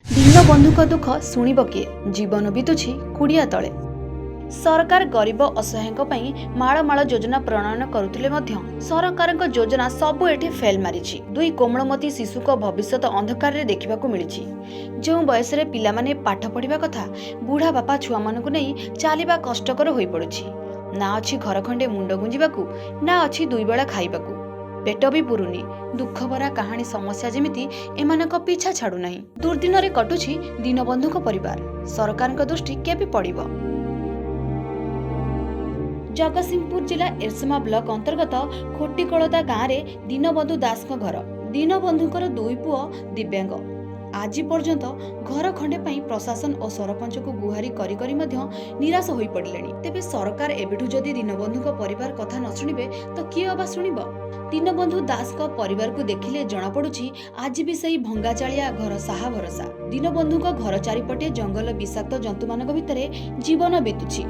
दीनबंधुक दुख शुणिब किए जीवन बीतुछि कुड़िया तले। सरकार गरीब असहायक पई माळमाळ योजना प्रणयन करुथिले मध्य सरकारक योजना सबु एठी फेल मारिछि। दुई कोमलमती शिशुक भविष्यत अंधकार रे देखिबाकू मिलिछि। जो बयस रे पिला माने पाठ पढ़िबा कथा बुढ़ा बापा छुआ मानकु नै चालिबा कष्टकर होई पड़ुछि। ना अछि घर खंडे मुंड गुंजिबाकू, ना अछि दुई बेला खाइबाकू, पेट भी पुरुनी। दुख भरा कहानी समस्या जेमिति एमानक पीछा छाड़ू नहीं। दुर्दिन रे कटुछि दीनबंधुक परिवार। सरकारक दृष्टि केबे पड़िबो? जगतसिंहपुर जिला एरसमा ब्लॉक अंतर्गत खोटीकलदा गाँव में दीनबंधु दास घर। दीनबंधुकर दुई पुओ दिव्यांग। आज पर्यंत घर खंडे पाई प्रशासन और सरपंच को गुहारी करी करी मध्य निराश होई पड़िलेनी। तेबे सरकार एबेठु जदि दीनबंधुक परिवार कथा न शुणिबे तो किए अबा शुणिबो? दीनबंधु दास को परिवार को देखिले जना पड़ुछि आज भी सही भंगा चालिया घर साहा भरोसा। दीनबंधुक घर चारिपटे जंगल विषाक्त जंतु मानक भितरे जीवन बीतुछि।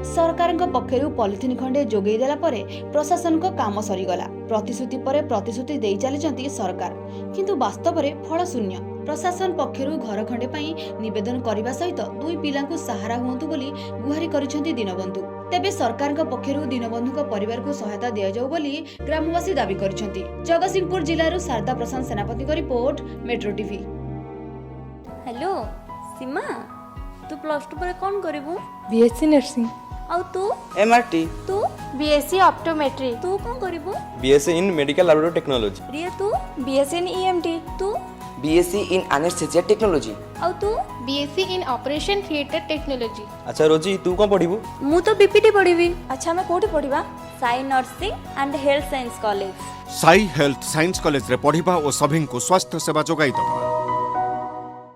सरकार पक्षरु पॉलिथिन खंडे जोगई देला परे प्रशासन को काम सरीगला। प्रतिश्रुति परे प्रतिश्रुति देई चलीचंती सरकार, किंतु वास्तव में फल शून्य। प्रशासन पक्षरु घर खंडे पाई निवेदन करने सहित दुई पिलांकु सहारा हुंतु बोली गुहारी करिसेंती दीनबंधु। तेबे सरकार पक्षरु दीनबंधुक परिवार को सहायता दिया जाऊ बोली ग्रामवासी दाबी करिसेंती। जगतसिंहपुर जिल्लारु शारदा प्रशांत सेनापति को रिपोर्ट, मेट्रो टीवी। हेलो सीमा, तू प्लस टू पर कौन करिवु? BSc nursing. आउ तू? एमआरटी। तू? BSc optometry. तू कौन करिवु? BSc in medical laboratory technology. Riya तू? BSc in EMT. तू? BSc in anaesthesia technology. आउ तू? BSc in operation theatre technology. अच्छा रोजी, तू कौन पढ़िबु? मु तो बीपीटी पढ़िबी। अच्छा मैं कोठी पढ़िबा? Sai nursing and health science college. Sai health science college रे पढ़िबा और सभी को स्वास्थ्य सेवा जोगाई दबा।